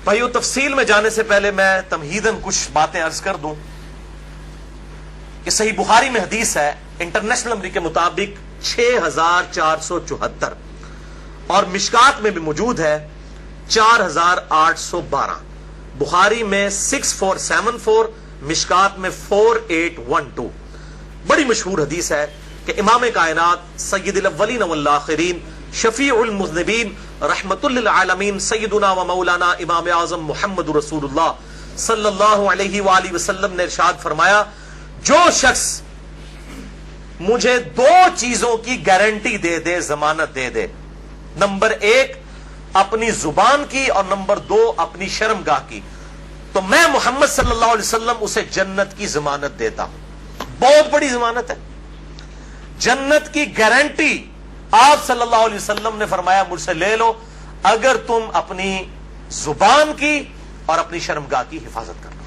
بھائیو تفصیل میں جانے سے پہلے میں تمہیداً کچھ باتیں عرض کر دوں کہ صحیح بخاری میں حدیث ہے انٹرنیشنل نمبر کے مطابق 6474 اور مشکات میں بھی موجود ہے 4812. بخاری میں 6474, مشکات میں 4812. بڑی مشہور حدیث ہے کہ امام کائنات سید الاولین والآخرین شفیع المذنبین رحمت للعالمین سیدنا و مولانا امام اعظم محمد رسول اللہ صلی اللہ علیہ وآلہ وسلم نے ارشاد فرمایا جو شخص مجھے 2 چیزوں کی گارنٹی دے دے، ضمانت دے دے، نمبر 1 اپنی زبان کی اور نمبر 2 اپنی شرمگاہ کی، تو میں محمد صلی اللہ علیہ وسلم اسے جنت کی ضمانت دیتا ہوں. بہت بڑی ضمانت ہے، جنت کی گارنٹی. آپ صلی اللہ علیہ وسلم نے فرمایا مجھ سے لے لو اگر تم اپنی زبان کی اور اپنی شرمگاہ کی حفاظت کرنا.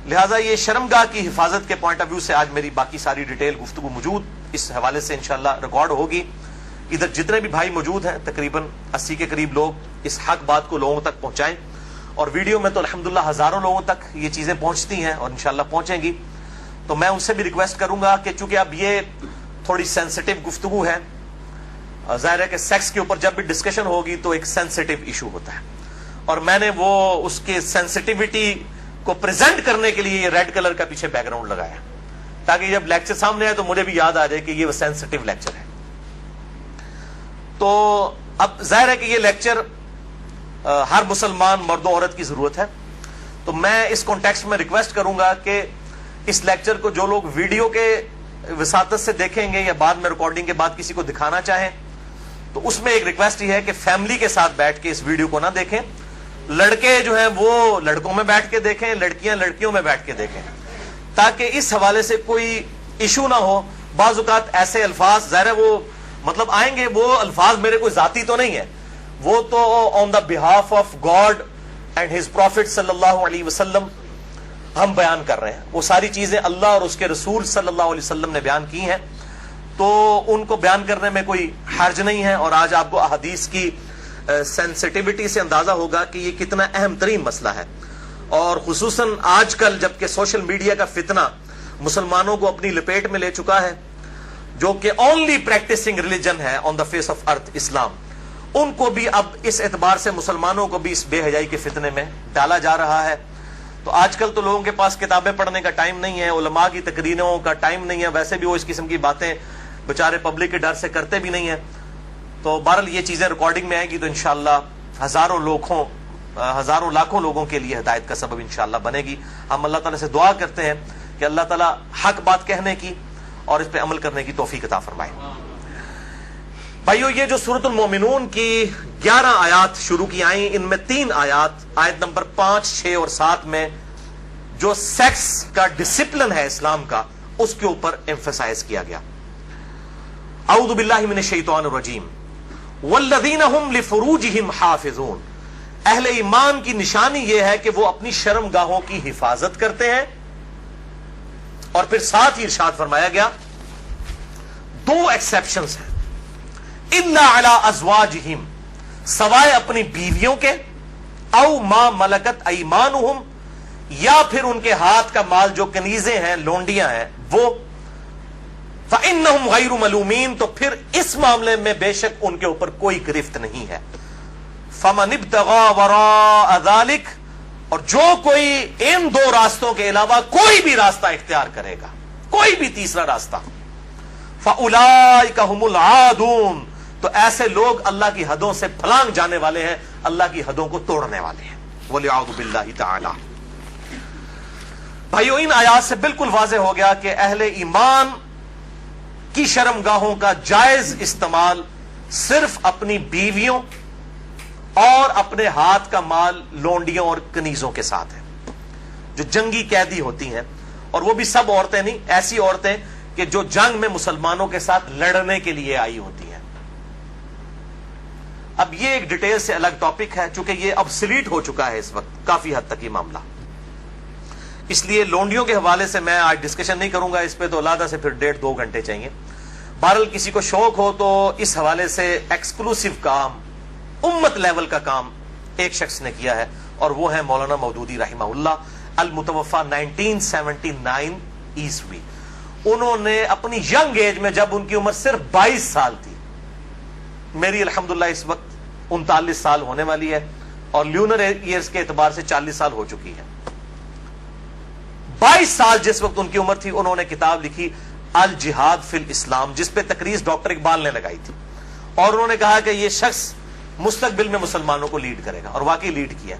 لہذا یہ شرمگاہ کی حفاظت کے پوائنٹ آف ویو سے آج میری باقی ساری ڈیٹیل گفتگو موجود اس حوالے سے انشاءاللہ ریکارڈ ہوگی. ادھر جتنے بھی بھائی موجود ہیں تقریباً 80 کے قریب لوگ اس حق بات کو لوگوں تک پہنچائیں، اور ویڈیو میں تو الحمدللہ ہزاروں لوگوں تک یہ چیزیں پہنچتی ہیں اور انشاءاللہ پہنچیں گی. تو میں ان سے بھی ریکویسٹ کروں گا کہ چونکہ اب یہ تھوڑی سینسٹیو گفتگو ہے، ظاہر ہے کہ سیکس کے اوپر جب بھی ڈسکشن ہوگی تو ایک سینسٹیو ایشو ہوتا ہے، اور میں نے وہ اس کے سینسٹیوٹی کو پریزنٹ کرنے کے لیے یہ ریڈ کلر کا پیچھے بیک گراؤنڈ لگایا تاکہ جب لیکچر سامنے آئے تو مجھے بھی یاد آ جائے کہ یہ وہ سینسٹیو لیکچر ہے. تو اب ظاہر ہے کہ یہ لیکچر ہر مسلمان مرد و عورت کی ضرورت ہے، تو میں اس کانٹیکسٹ میں ریکویسٹ کروں گا کہ اس لیکچر کو جو لوگ ویڈیو کے وساطت سے دیکھیں گے یا بعد میں ریکارڈنگ کے بعد کسی کو دکھانا چاہیں تو اس میں ایک ریکویسٹ یہ ہے کہ فیملی کے ساتھ بیٹھ کے اس ویڈیو کو نہ دیکھیں. لڑکے جو ہیں وہ لڑکوں میں بیٹھ کے دیکھیں، لڑکیاں لڑکیوں میں بیٹھ کے دیکھیں، تاکہ اس حوالے سے کوئی ایشو نہ ہو. بعض اوقات ایسے الفاظ ظاہر ہے وہ مطلب آئیں گے، وہ الفاظ میرے کوئی ذاتی تو نہیں ہے، وہ تو on the behalf of God and his prophet صلی اللہ علیہ وسلم ہم بیان کر رہے ہیں. وہ ساری چیزیں اللہ اور اس کے رسول صلی اللہ علیہ وسلم نے بیان کی ہیں، تو ان کو بیان کرنے میں کوئی حرج نہیں ہے. اور آج آپ کو احادیث کی سینسٹیوٹی سے اندازہ ہوگا کہ یہ کتنا اہم ترین مسئلہ ہے، اور خصوصاً آج کل جبکہ سوشل میڈیا کا فتنہ مسلمانوں کو اپنی لپیٹ میں لے چکا ہے، جو کہ اونلی پریکٹسنگ ریلیجن ہے آن دا فیس آف ارتھ اسلام، ان کو بھی اب اس اعتبار سے مسلمانوں کو بھی اس بے حیائی کے فتنے میں ڈالا جا رہا ہے. تو آج کل تو لوگوں کے پاس کتابیں پڑھنے کا ٹائم نہیں ہے، علماء کی تقریروں کا ٹائم نہیں ہے، ویسے بھی وہ اس قسم کی باتیں بچارے پبلک کے ڈر سے کرتے بھی نہیں ہیں. تو بہرحال یہ چیزیں ریکارڈنگ میں آئیں گی تو انشاءاللہ ہزاروں لاکھوں لوگوں کے لیے ہدایت کا سبب انشاءاللہ بنے گی. ہم اللہ تعالیٰ سے دعا کرتے ہیں کہ اللہ تعالیٰ حق بات کہنے کی اور اس پہ عمل کرنے کی توفیق عطا فرمائے. بھائیو یہ جو سورۃ المومنون کی 11 آیات شروع کی آئیں، ان میں 3 آیات آیت نمبر 5، 6 اور 7 میں جو سیکس کا ڈسپلن ہے اسلام کا اس کے اوپر ایمفسائز کیا گیا. اعوذ باللہ من الشیطان الرجیم والذین هم لفروجہم حافظون. اہل ایمان کی نشانی یہ ہے کہ وہ اپنی شرمگاہوں کی حفاظت کرتے ہیں، اور پھر ساتھ ہی ارشاد فرمایا گیا 2 ایکسیپشنز ہیں، الا علی ازواجہم، سوائے اپنی بیویوں کے، او ما ملکت ایمانہم، یا پھر ان کے ہاتھ کا مال جو کنیزیں ہیں، لونڈیاں ہیں وہ، فَإِنَّهُمْ غَيْرُ مَلُومِينَ، تو پھر اس معاملے میں بے شک ان کے اوپر کوئی گرفت نہیں ہے. فَمَنِ ابْتَغَىٰ وَرَاءَ ذَلِكَ، اور جو کوئی ان 2 راستوں کے علاوہ کوئی بھی راستہ اختیار کرے گا، کوئی بھی تیسرا راستہ، فَأُولَٰئِكَ هُمُ الْعَادُونَ، تو ایسے لوگ اللہ کی حدوں سے پھلانگ جانے والے ہیں، اللہ کی حدوں کو توڑنے والے ہیں. وَلِعَوْذُ بِاللَّهِ تَعَالَى. بھائیو ان آیات سے بالکل واضح ہو گیا کہ اہل ایمان کی شرمگاہوں کا جائز استعمال صرف اپنی بیویوں اور اپنے ہاتھ کا مال لونڈیوں اور کنیزوں کے ساتھ ہے، جو جنگی قیدی ہوتی ہیں، اور وہ بھی سب عورتیں نہیں، ایسی عورتیں کہ جو جنگ میں مسلمانوں کے ساتھ لڑنے کے لیے آئی ہوتی ہیں. اب یہ ایک ڈیٹیل سے الگ ٹاپک ہے، چونکہ یہ ابسلیٹ ہو چکا ہے اس وقت کافی حد تک یہ معاملہ، اس لیے لونڈیوں کے حوالے سے میں آج ڈسکشن نہیں کروں گا اس پہ، تو علیحدہ سے پھر 1.5-2 گھنٹے چاہیے. بہرحال کسی کو شوق ہو تو اس حوالے سے ایکسکلوسیو کام، امت لیول کا کام ایک شخص نے کیا ہے اور وہ ہے مولانا مودودی رحمہ اللہ المتوفا 1979 عیسوی. انہوں نے اپنی ینگ ایج میں جب ان کی عمر صرف 22 سال تھی, میری الحمدللہ اس وقت 39 سال ہونے والی ہے اور لیونر ایئرز کے اعتبار سے 40 سال ہو چکی ہے. 22 سال جس وقت ان کی عمر تھی انہوں نے کتاب لکھی الجہاد فی الاسلام, جس پہ تقریر ڈاکٹر اقبال نے لگائی تھی, اور انہوں نے کہا کہ یہ شخص مستقبل میں مسلمانوں کو لیڈ کرے گا, اور واقعی لیڈ کیا.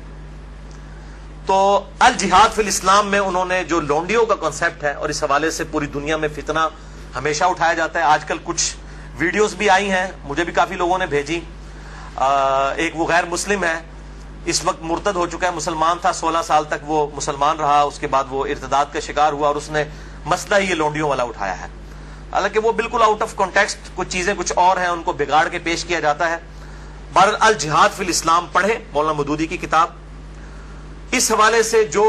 تو الجہاد فی الاسلام میں انہوں نے جو لونڈیوں کا کانسیپٹ ہے, اور اس حوالے سے پوری دنیا میں فتنہ ہمیشہ اٹھایا جاتا ہے. آج کل کچھ ویڈیوز بھی آئی ہیں, مجھے بھی کافی لوگوں نے بھیجی. ایک وہ غیر مسلم ہے, اس وقت مرتد ہو چکا ہے, مسلمان تھا 16 سال تک وہ مسلمان رہا, اس کے بعد وہ ارتداد کا شکار ہوا اور اس نے مسئلہ ہی یہ لونڈیوں والا اٹھایا ہے. حالانکہ وہ بالکل آؤٹ آف کانٹیکسٹ, کچھ چیزیں کچھ اور ہیں, ان کو بگاڑ کے پیش کیا جاتا ہے. بہرحال الجہاد فی الاسلام پڑھیں مولانا مودودی کی کتاب. اس حوالے سے جو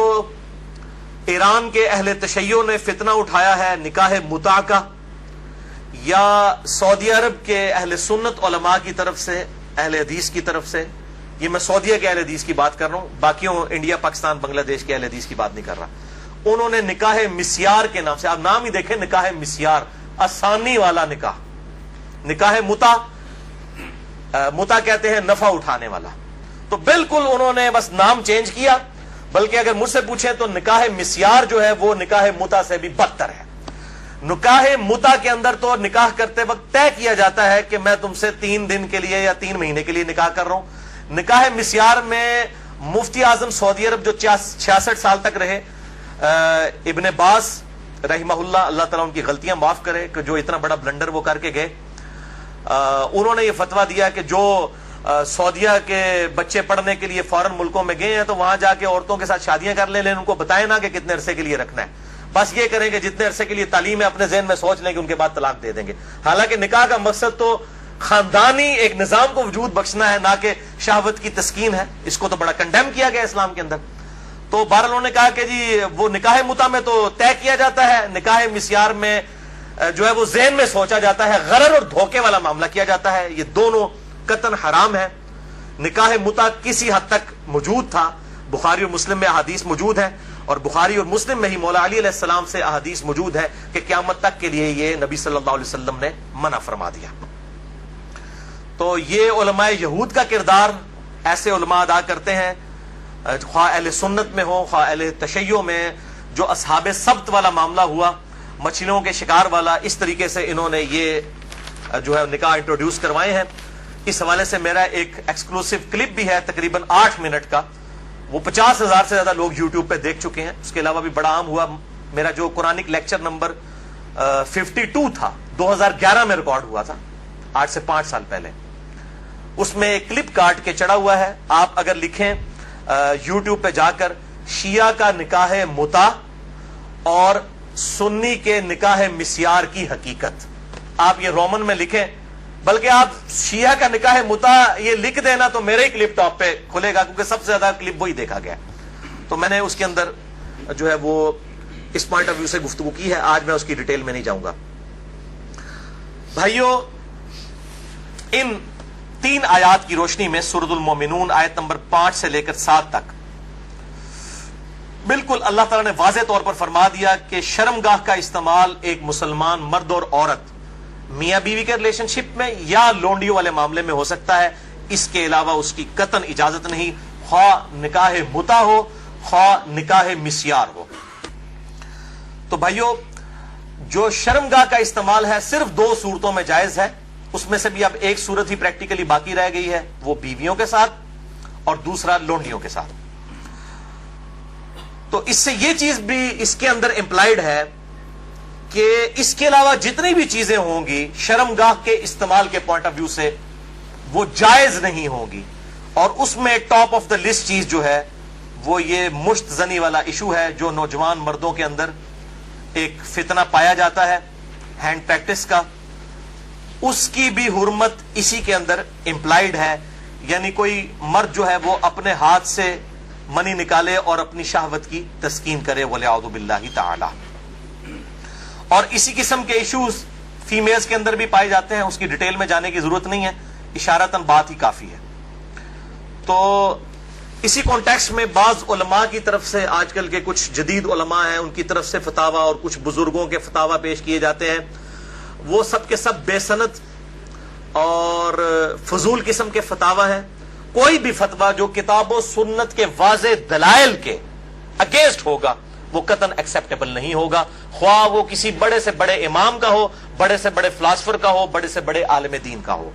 ایران کے اہل تشیع نے فتنہ اٹھایا ہے نکاح متع کا, یا سعودی عرب کے اہل سنت علماء کی طرف سے, اہل حدیث کی طرف سے, یہ میں سعودیہ کے اہل حدیث کی بات کر رہا ہوں, باقیوں انڈیا پاکستان بنگلہ دیش کے اہل حدیث کی بات نہیں کر رہا, انہوں نے نکاح مسیار کے نام سے, آپ نام ہی دیکھیں نکاح مسیار, آسانی والا نکاح. نکاح متع, متع کہتے ہیں نفع اٹھانے والا, تو بالکل انہوں نے بس نام چینج کیا. بلکہ اگر مجھ سے پوچھیں تو نکاح مسیار جو ہے وہ نکاح متع سے بھی بدتر ہے. نکاح متع کے اندر تو نکاح کرتے وقت طے کیا جاتا ہے کہ میں تم سے 3 دن کے لیے یا 3 مہینے کے لیے نکاح کر رہا ہوں. نکاح مسیار میں مفتی اعظم سعودی عرب جو 66 سال تک رہے, ابن باز رحمہ اللہ, اللہ تعالیٰ ان کی غلطیاں معاف کرے کہ جو اتنا بڑا بلنڈر وہ کر کے گئے, انہوں نے یہ فتویٰ دیا کہ جو سعودیہ کے بچے پڑھنے کے لیے فارن ملکوں میں گئے ہیں تو وہاں جا کے عورتوں کے ساتھ شادیاں کر لیں, لیکن ان کو بتائیں نا کہ کتنے عرصے کے لیے رکھنا ہے, بس یہ کریں کہ جتنے عرصے کے لیے تعلیم ہے اپنے ذہن میں سوچ لیں کہ ان کے بعد طلاق دے دیں گے. حالانکہ نکاح کا مقصد تو خاندانی ایک نظام کو وجود بخشنا ہے, نہ کہ شہوت کی تسکین ہے. اس کو تو بڑا کنڈیم کیا گیا اسلام کے اندر. تو بہرحال انہوں نے کہا کہ جی وہ نکاح متع میں تو طے کیا جاتا ہے, نکاح مسیار میں جو ہے وہ ذہن میں سوچا جاتا ہے, غرر اور دھوکے والا معاملہ کیا جاتا ہے. یہ دونوں قطعاً حرام ہے. نکاح متع کسی حد تک موجود تھا, بخاری اور مسلم میں احادیث موجود ہیں, اور بخاری اور مسلم میں ہی مولا علی علیہ السلام سے احادیث موجود ہے کہ قیامت تک کے لیے یہ نبی صلی اللہ علیہ وسلم نے منع فرما دیا. تو یہ علماء یہود کا کردار ایسے علماء ادا کرتے ہیں, خواہ اہل سنت میں ہو خواہ اہل تشیع میں. جو اصحاب سبت والا معاملہ ہوا, مچھلیوں کے شکار والا, اس طریقے سے انہوں نے یہ جو ہے نکاح انٹروڈیوس کروائے ہیں. اس حوالے سے میرا ایک ایکسکلوسیو کلپ بھی ہے تقریباً 8 منٹ کا, وہ 50,000 سے زیادہ لوگ یوٹیوب پہ دیکھ چکے ہیں. اس کے علاوہ بھی بڑا عام ہوا میرا جو قرآنک لیکچر نمبر 52 تھا, 2011 میں ریکارڈ ہوا تھا, آج سے 5 سال پہلے. اس میں ایک کلپ کاٹ کے چڑھا ہوا ہے, آپ اگر لکھیں یوٹیوب پہ جا کر شیعہ کا نکاح متع اور سنی کے نکاح مسیار کی حقیقت, آپ یہ رومن میں لکھیں, بلکہ آپ شیعہ کا نکاح متع یہ لکھ دینا تو میرے ہی کلپ ٹاپ پہ کھلے گا, کیونکہ سب سے زیادہ کلپ وہی دیکھا گیا. تو میں نے اس کے اندر جو ہے وہ اس پوائنٹ آف ویو سے گفتگو کی ہے. آج میں اس کی ڈیٹیل میں نہیں جاؤں گا. بھائیو, ان 3 آیات کی روشنی میں سورۃ المومنون آیت نمبر 5 سے لے کر 7 تک بالکل اللہ تعالیٰ نے واضح طور پر فرما دیا کہ شرمگاہ کا استعمال ایک مسلمان مرد اور عورت میاں بیوی کے ریلیشن شپ میں یا لونڈیوں والے معاملے میں ہو سکتا ہے, اس کے علاوہ اس کی قطعاً اجازت نہیں, خواہ نکاح متع ہو خواہ نکاح مسیار ہو. تو بھائیو, جو شرمگاہ کا استعمال ہے صرف 2 صورتوں میں جائز ہے, اس میں سے بھی اب ایک صورت ہی پریکٹیکلی باقی رہ گئی ہے, وہ بیویوں کے ساتھ اور دوسرا لونڈیوں کے ساتھ. تو اس سے یہ چیز بھی اس کے اندر امپلائڈ ہے کہ اس کے علاوہ جتنی بھی چیزیں ہوں گی شرمگاہ کے استعمال کے پوائنٹ آف ویو سے وہ جائز نہیں ہوں گی. اور اس میں ٹاپ آف دا لسٹ چیز جو ہے وہ یہ مشت زنی والا ایشو ہے, جو نوجوان مردوں کے اندر ایک فتنہ پایا جاتا ہے ہینڈ پریکٹس کا, اس کی بھی حرمت اسی کے اندر امپلائڈ ہے. یعنی کوئی مرد جو ہے وہ اپنے ہاتھ سے منی نکالے اور اپنی شہوت کی تسکین کرے, وَلِعَوْذُ بِاللَّهِ تَعَالَى. اور اسی قسم کے ایشوز فیمیلز کے اندر بھی پائے جاتے ہیں, اس کی ڈیٹیل میں جانے کی ضرورت نہیں ہے, اشارتاً بات ہی کافی ہے. تو اسی کانٹیکسٹ میں بعض علماء کی طرف سے، آج کل کے کچھ جدید علماء ہیں ان کی طرف سے فتاوا اور کچھ بزرگوں کے فتاوا پیش کیے جاتے ہیں، وہ سب کے سب بے سند اور فضول قسم کے فتاوا ہیں. کوئی بھی فتوا جو کتاب و سنت کے واضح دلائل کے اگینسٹ ہوگا وہ قطعاً ایکسیپٹیبل نہیں ہوگا، خواہ وہ کسی بڑے سے بڑے امام کا ہو، بڑے سے بڑے فلاسفر کا ہو، بڑے سے بڑے عالم دین کا ہو.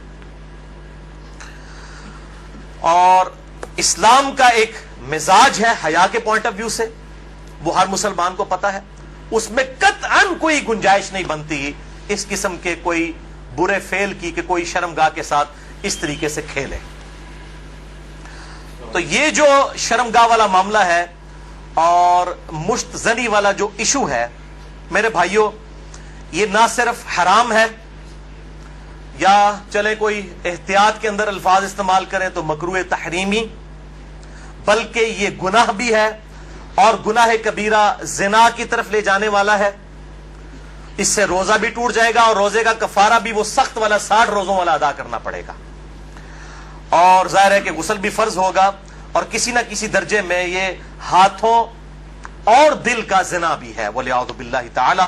اور اسلام کا ایک مزاج ہے حیا کے پوائنٹ آف ویو سے، وہ ہر مسلمان کو پتا ہے، اس میں قطعاً کوئی گنجائش نہیں بنتی اس قسم کے کوئی برے فعل کی کہ کوئی شرمگاہ کے ساتھ اس طریقے سے کھیلے. تو یہ جو شرمگاہ والا معاملہ ہے اور مشت زنی والا جو ایشو ہے میرے بھائیوں، یہ نہ صرف حرام ہے، یا چلے کوئی احتیاط کے اندر الفاظ استعمال کریں تو مکروہ تحریمی، بلکہ یہ گناہ بھی ہے، اور گناہ کبیرہ زنا کی طرف لے جانے والا ہے. اس سے روزہ بھی ٹوٹ جائے گا اور روزے کا کفارہ بھی وہ سخت والا 60 روزوں والا ادا کرنا پڑے گا، اور ظاہر ہے کہ غسل بھی فرض ہوگا، اور کسی نہ کسی درجے میں یہ ہاتھوں اور دل کا زنا بھی ہے والعیاذ باللہ تعالی.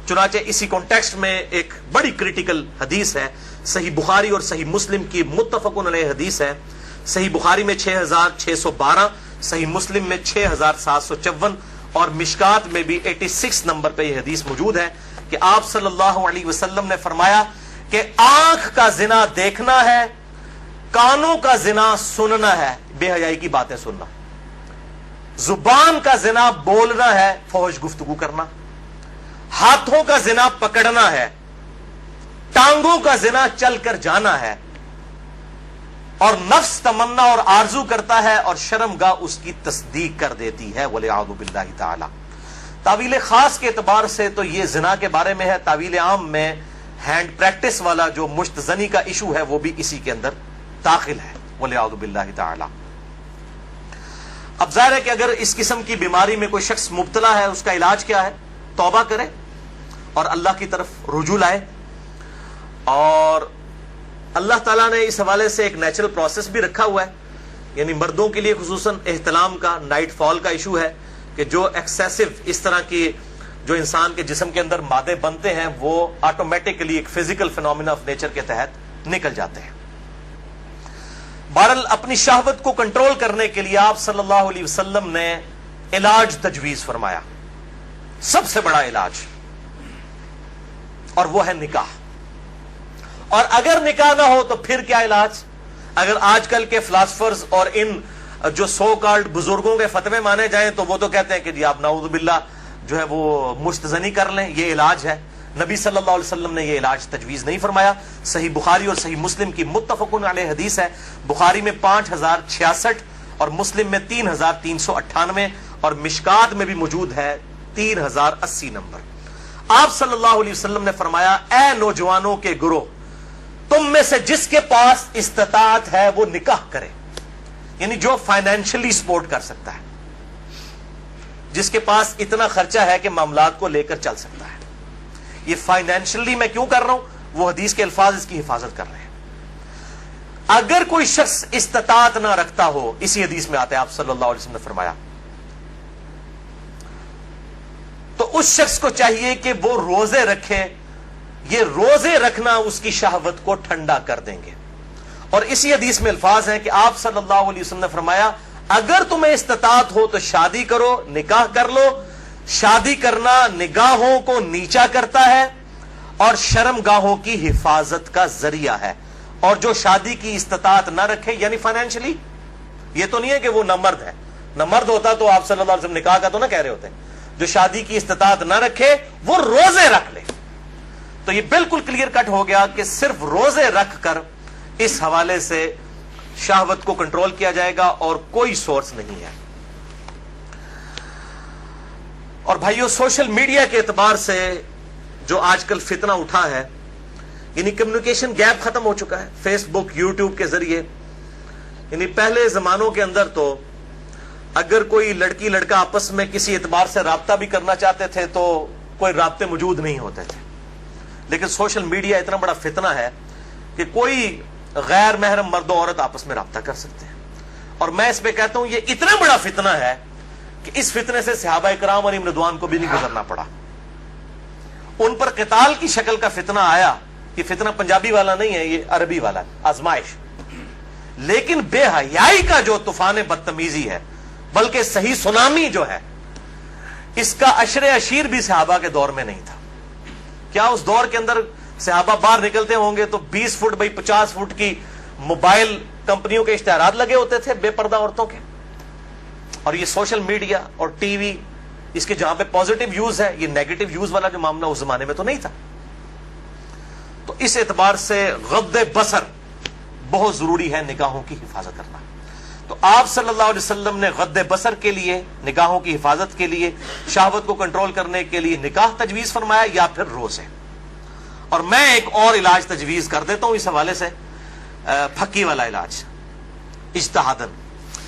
چنانچہ اسی کانٹیکسٹ میں ایک بڑی کریٹیکل حدیث ہے، صحیح بخاری اور صحیح مسلم کی متفق علیہ حدیث ہے. صحیح بخاری میں 6612، صحیح مسلم میں 6754 اور مشکات میں بھی 86 نمبر پہ یہ حدیث موجود ہے کہ آپ صلی اللہ علیہ وسلم نے فرمایا کہ آنکھ کا زنا دیکھنا ہے، کانوں کا زنا سننا ہے، بے حیائی کی باتیں سننا، زبان کا زنا بولنا ہے، فحش گفتگو کرنا، ہاتھوں کا زنا پکڑنا ہے، ٹانگوں کا زنا چل کر جانا ہے، اور نفس تمنا اور آرزو کرتا ہے اور شرمگاہ اس کی تصدیق کر دیتی ہے والعیاذ باللہ تعالی. تعویل خاص کے اعتبار سے تو یہ زنا کے بارے میں ہے، تعویل عام میں ہینڈ پریکٹس والا جو مشت زنی کا ایشو ہے وہ بھی اسی کے اندر داخل ہے والعیاذ باللہ تعالی. اب ظاہر ہے کہ اگر اس قسم کی بیماری میں کوئی شخص مبتلا ہے، اس کا علاج کیا ہے؟ توبہ کرے اور اللہ کی طرف رجوع لائے. اور اللہ تعالیٰ نے اس حوالے سے ایک نیچرل پروسیس بھی رکھا ہوا ہے، یعنی مردوں کے لیے خصوصاً احتلام کا، نائٹ فال کا ایشو ہے کہ جو ایکسیسو اس طرح کی جو انسان کے جسم کے اندر مادے بنتے ہیں وہ آٹومیٹکلی ایک فزیکل فینومینا آف نیچر کے تحت نکل جاتے ہیں. بہرحال اپنی شہوت کو کنٹرول کرنے کے لیے آپ صلی اللہ علیہ وسلم نے علاج تجویز فرمایا، سب سے بڑا علاج، اور وہ ہے نکاح. اور اگر نکاح نہ ہو تو پھر کیا علاج؟ اگر آج کل کے فلاسفرز اور ان جو سو کالڈ بزرگوں کے فتوے مانے جائیں تو وہ تو کہتے ہیں کہ جی آپ نعوذ باللہ جو ہے وہ مستزنی کر لیں، یہ علاج ہے. نبی صلی اللہ علیہ وسلم نے یہ علاج تجویز نہیں فرمایا. صحیح بخاری اور صحیح مسلم کی متفقن علیہ حدیث ہے، بخاری میں 5066 اور مسلم میں 3398 اور مشکات میں بھی موجود ہے 3080 نمبر. آپ صلی اللہ علیہ وسلم نے فرمایا، اے نوجوانوں کے گروہ، تم میں سے جس کے پاس استطاعت ہے وہ نکاح کرے، یعنی جو فائنینشلی سپورٹ کر سکتا ہے، جس کے پاس اتنا خرچہ ہے کہ معاملات کو لے کر چل سکتا ہے. یہ فائنینشلی میں کیوں کر رہا ہوں؟ وہ حدیث کے الفاظ اس کی حفاظت کر رہے ہیں. اگر کوئی شخص استطاعت نہ رکھتا ہو، اسی حدیث میں آتا ہے آپ صلی اللہ علیہ وسلم نے فرمایا، تو اس شخص کو چاہیے کہ وہ روزے رکھے. یہ روزے رکھنا اس کی شہوت کو ٹھنڈا کر دیں گے. اور اسی حدیث میں الفاظ ہیں کہ آپ صلی اللہ علیہ وسلم نے فرمایا، اگر تمہیں استطاعت ہو تو شادی کرو، نکاح کر لو. شادی کرنا نگاہوں کو نیچا کرتا ہے اور شرمگاہوں کی حفاظت کا ذریعہ ہے. اور جو شادی کی استطاعت نہ رکھے، یعنی فائنینشلی، یہ تو نہیں ہے کہ وہ نہ مرد ہے، نہ مرد ہوتا تو آپ صلی اللہ علیہ وسلم نکاح کا تو نہ کہہ رہے ہوتے. جو شادی کی استطاعت نہ رکھے وہ روزے رکھ لے. تو یہ بالکل کلیئر کٹ ہو گیا کہ صرف روزے رکھ کر اس حوالے سے شہوت کو کنٹرول کیا جائے گا اور کوئی سورس نہیں ہے. اور بھائیو، سوشل میڈیا کے اعتبار سے جو آج کل فتنہ اٹھا ہے، یعنی کمیونیکیشن گیپ ختم ہو چکا ہے. فیس بک، یوٹیوب کے ذریعے، یعنی پہلے زمانوں کے اندر تو اگر کوئی لڑکی لڑکا آپس میں کسی اعتبار سے رابطہ بھی کرنا چاہتے تھے تو کوئی رابطے موجود نہیں ہوتے تھے. لیکن سوشل میڈیا اتنا بڑا فتنہ ہے کہ کوئی غیر محرم مرد و عورت آپس میں رابطہ کر سکتے ہیں. اور میں اس پہ کہتا ہوں یہ اتنا بڑا فتنہ ہے کہ اس فتنے سے صحابہ کرام علیہم رضوان کو بھی نہیں گزرنا پڑا. ان پر قتال کی شکل کا فتنہ آیا. یہ فتنہ پنجابی والا نہیں ہے, یہ عربی والا ہے, آزمائش. لیکن بے حیائی کا جو طوفان بدتمیزی ہے, بلکہ صحیح سونامی جو ہے, اس کا عشر عشیر بھی صحابہ کے دور میں نہیں تھا. کیا اس دور کے اندر صحابہ باہر نکلتے ہوں گے تو 20 فٹ بائی 50 فٹ کی موبائل کمپنیوں کے اشتہارات لگے ہوتے تھے بے پردہ عورتوں کے؟ اور یہ سوشل میڈیا اور ٹی وی, اس کے جہاں پہ پازیٹیو یوز ہے, یہ نیگیٹو یوز والا جو معاملہ اس زمانے میں تو نہیں تھا. تو اس اعتبار سے غض بصر بہت ضروری ہے نگاہوں کی حفاظت کرنا. تو آپ صلی اللہ علیہ وسلم نے غض بصر کے لیے, نگاہوں کی حفاظت کے لیے, شہوت کو کنٹرول کرنے کے لیے نکاح تجویز فرمایا یا پھر روزے. اور میں ایک اور علاج تجویز کر دیتا ہوں اس حوالے سے, پھکی والا علاج اجتہادن.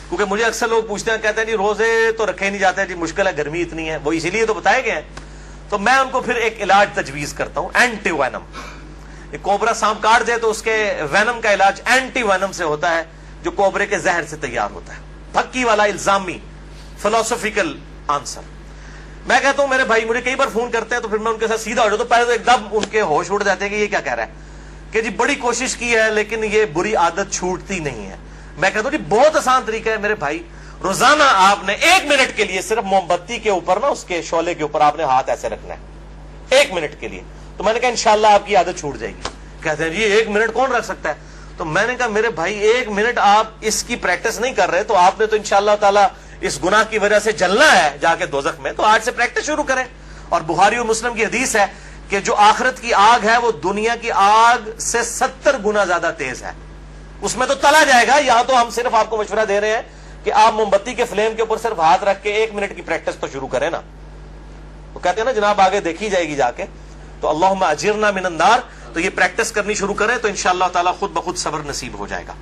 کیونکہ مجھے اکثر لوگ پوچھتے ہیں, کہتے ہیں جی روزے تو رکھے نہیں جاتے, جی مشکل ہے, گرمی اتنی ہے, وہ اسی لیے تو بتائے گئے ہیں. تو میں ان کو پھر ایک علاج تجویز کرتا ہوں, اینٹی وینم. کوبرا سانپ کاٹ دے تو اس کے وینم کا علاج اینٹی وینم سے ہوتا ہے, جو کوبرے کے زہر سے تیار ہوتا ہے. پھکی والا الزامی فلسفیکل آنسر. میں کہتا ہوں میرے بھائی مجھے کئی بار فون کرتے ہیں تو پھر میں ان کے ساتھ سیدھا ہو جاتا ہوں. پہلے تو ایک دم ان کے ہوش اڑ جاتے ہیں کہ یہ کیا کہہ رہا ہے, کہ جی بڑی کوشش کی ہے لیکن یہ بری عادت چھوٹتی نہیں ہے. میں کہتا ہوں جی بہت آسان طریقہ ہے میرے بھائی, روزانہ آپ نے 1 منٹ کے لیے صرف موم بتی کے اوپر نا, اس کے شعلے کے اوپر آپ نے ہاتھ ایسے رکھنا ہے 1 منٹ کے لیے. تو میں نے کہا انشاءاللہ آپ کی عادت چھوٹ جائے گی. کہتے ہیں جی 1 منٹ کون رکھ سکتا ہے؟ تو میں نے کہا میرے بھائی 1 منٹ آپ اس کی پریکٹس نہیں کر رہے تو آپ نے تو انشاءاللہ تعالی اس گناہ کی وجہ سے جلنا ہے جا کے دوزخ میں. تو آج سے پریکٹس شروع کریں. اور بخاری و مسلم کی حدیث ہے کہ جو آخرت کی آگ ہے وہ دنیا کی آگ سے 70 گنا زیادہ تیز ہے, اس میں تو تلا جائے گا. یہاں تو ہم صرف آپ کو مشورہ دے رہے ہیں کہ آپ موم بتی کے فلیم کے اوپر صرف ہاتھ رکھ کے 1 منٹ کی پریکٹس تو شروع کریں نا. تو کہتے ہیں نا جناب آگے دیکھی جائے گی جا کے, تو اللہم اجرنا من النار. تو یہ پریکٹس کرنی شروع کریں تو انشاءاللہ تعالی خود بخود صبر نصیب ہو جائے گا.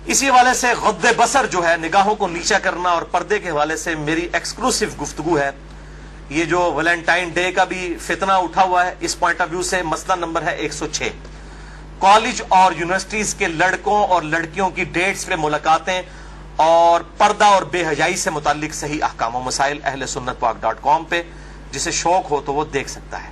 اسی حوالے سے غض بصر جو ہے, نگاہوں کو نیچا کرنا, اور پردے کے حوالے سے میری ایکسکلوسیو گفتگو ہے. یہ جو ویلنٹائن ڈے کا بھی فتنہ اٹھا ہوا ہے, اس پوائنٹ آف ویو سے مسئلہ نمبر ہے 106. کالج اور یونیورسٹیز کے لڑکوں اور لڑکیوں کی ڈیٹس پہ ملاقاتیں اور پردہ اور بے حیائی سے متعلق صحیح احکام و مسائل اہل سنت پاک .com پہ, جسے شوق ہو تو وہ دیکھ سکتا ہے.